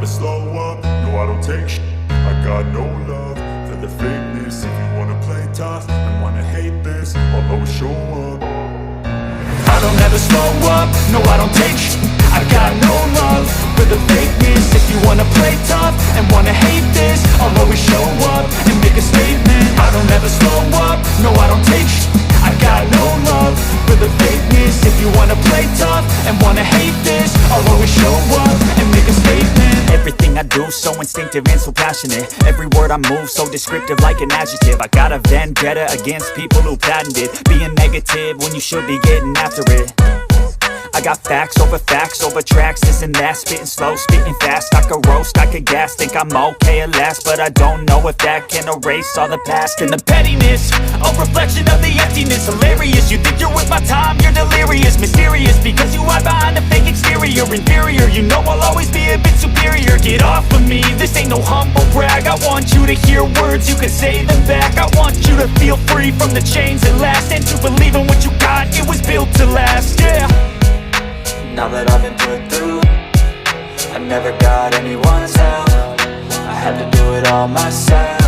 never slow up, no I don't take shit. I got no love for the fakeness. If you wanna play tough and wanna hate this, I'll always show up. I don't ever slow up, no I don't take shit. I got no love for the fakeness. If you wanna play tough and wanna hate this, I'll always show up and make a statement. I don't ever slow up, no I don't take shit. I got no love for the fakeness. If you wanna play tough and wanna hate this, I'll always show up and make a statement. Everything I do so instinctive and so passionate. Every word I move so descriptive like an adjective. I got a vendetta against people who patented being negative when you should be getting after it. I got facts over tracks, this and that. Spitting slow, spitting fast. I could roast, I could gas. Think I'm okay at last, but I don't know if that can erase all the past. And the pettiness, a reflection of the emptiness. Hilarious, you think you're worth my time, you're delirious. Mysterious, because you hide behind a fake exterior. Inferior, you know I'll always be a bit superior. Get off of me, this ain't no humble brag. I want you to hear words, you can say them back. I want you to feel free from the chains that last, and to believe in what you got, it was built to last, yeah. Now that I've been put through, I never got anyone's help. I had to do it all myself.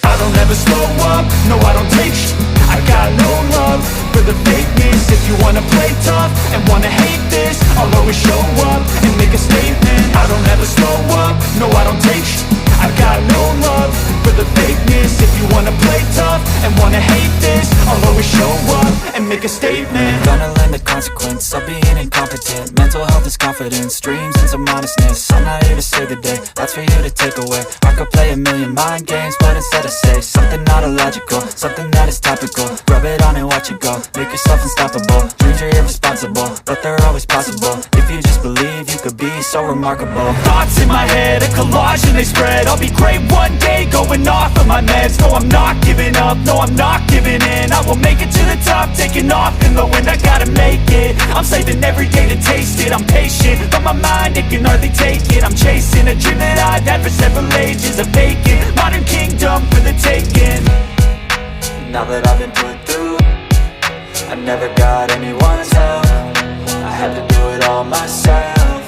I don't ever slow up, no I don't take shit. I got no love for the fakeness. If you wanna play tough and wanna hate this, I'll always show up and make a statement. I don't ever slow up, no I don't take shit. I got no love for the fakeness. If you wanna play tough and wanna hate this, I'll always show up and make a statement. Gonna learn the consequence of being incompetent. Mental health is confidence, dreams and some honestness. I'm not here to save the day, that's for you to take away. I could play a million mind games, but instead I say something not illogical, something that is topical. Rub it on and watch it go, make yourself unstoppable. Dreams are irresponsible, but they're always possible. If you just believe, you could be so remarkable. Thoughts in my head, a collage and they spread. I'll be great one day, going off of my meds. No, I'm not giving up, no, I'm not giving in. I will make it to the top, taking off in the wind. I gotta make it, I'm saving every day to taste it. I'm patient, but my mind, it can hardly take it. I'm chasing a dream that I've had for several ages. A vacant, modern kingdom for the taking. Now that I've been put through, I never got anyone's help. I had to do it all myself.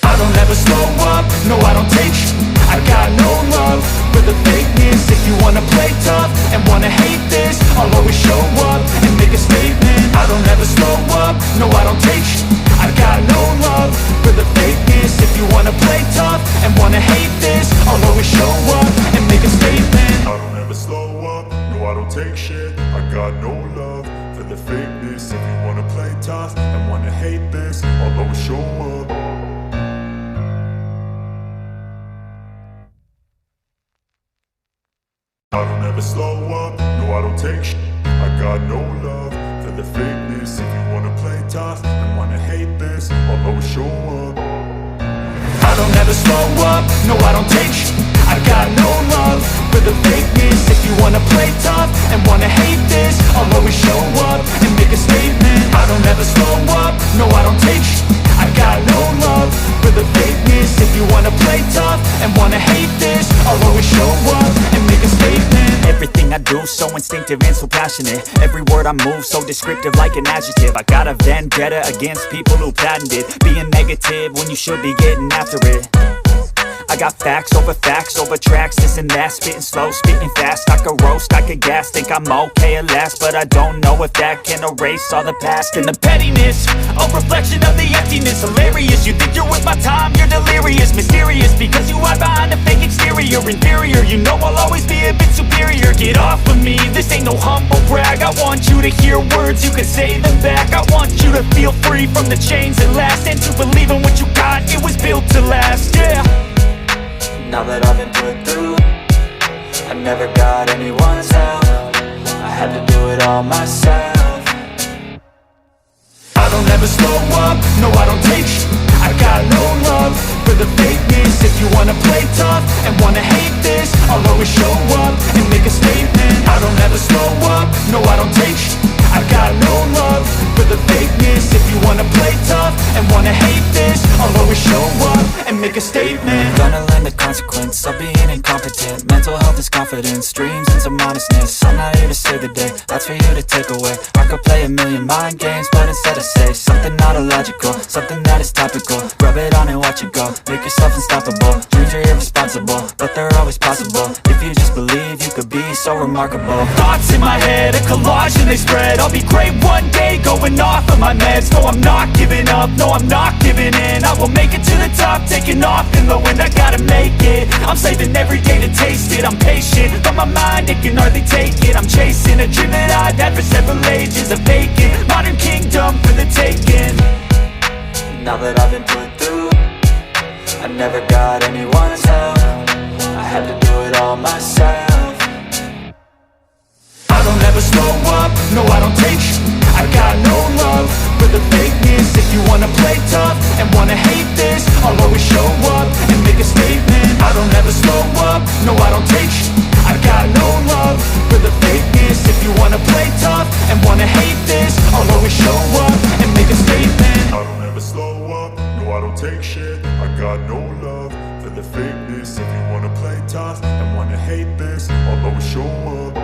I don't ever slow up, no I don't take shit. I got no love for the fakeness. If you wanna play tough and wanna hate this, I'll always show up and make a statement. I don't ever slow up, no I don't take shit. I got no love for the fakeness. If you wanna play tough and wanna hate this, I'll always show up and make a statement. I don't ever slow up, no I don't take shit. I got no love for the fakeness. If you wanna play tough and wanna hate this, I'll always show up. I don't ever slow up, no I don't take shit. I got no love for the fakeness. If you wanna play tough and wanna hate this, I'll always show up. I don't ever slow up, no I don't take shit. I got no love for the fakeness. If you wanna play tough and wanna hate this, I'll always show up and make a statement. I don't ever slow up, no I don't take shit. I got no love for the fakeness. If you wanna play tough and wanna hate this, I'll always show up and make a statement. Everything I do so instinctive and so passionate. Every word I move so descriptive like an adjective. I got a vendetta against people who patented being negative when you should be getting after it. I got facts over tracks, this and that. Spitting slow, spitting fast. I could roast, I could gas. Think I'm okay at last, but I don't know if that can erase all the past. And the pettiness, a reflection of the emptiness. Hilarious, you think you're worth my time, you're delirious. Mysterious, because you hide behind a fake exterior. Inferior, you know I'll always be a bit superior. Get off of me, this ain't no humble brag. I want you to hear words, you can say them back. I want you to feel free from the chains that last, and to believe in what you got, it was built to last, yeah. Now that I've been put through, I never got anyone's help. I had to do it all myself. I don't ever slow up, no I don't take shit. I got no love for the fakeness. If you wanna play tough and wanna hate this, I'll always show up and make a statement. I don't ever slow up, no I don't take shit. I got no love for the fakeness. If you wanna play tough and wanna hate this, I'll always show up and make a statement. Gonna learn the consequence of being incompetent. Mental health is confidence, dreams and some honestness. I'm not here to save the day, that's for you to take away. I could play a million mind games, but instead I say something not illogical, something that is topical. Rub it on and watch it go, make yourself unstoppable. Dreams are irresponsible, but they're always possible. If you just believe, you could be so remarkable. Thoughts in my head, a collage and they spread. I'll be great one day, going off of my meds. No, I'm not giving up, no, I'm not giving in. I will make it to the top, taking off in the wind. I gotta make it, I'm saving every day to taste it. I'm patient, but my mind, it can hardly take it. I'm chasing a dream that I've had for several ages. A vacant, modern kingdom for the taking. Now that I've been put through, I never got anyone's help. I had to do it all myself. I don't ever slow up, no I don't take sh**. I got no love for the fakeness. If you wanna play tough and wanna hate this, I'll always show up and make a statement. I don't ever slow up, no I don't take sh**. I got no love for the fakeness. If you wanna play tough and wanna hate this, I'll always show up and make a statement. I don't ever slow up, no I don't take shit. I got no love for the fakeness. If you wanna play tough and wanna hate this, I'll always show up.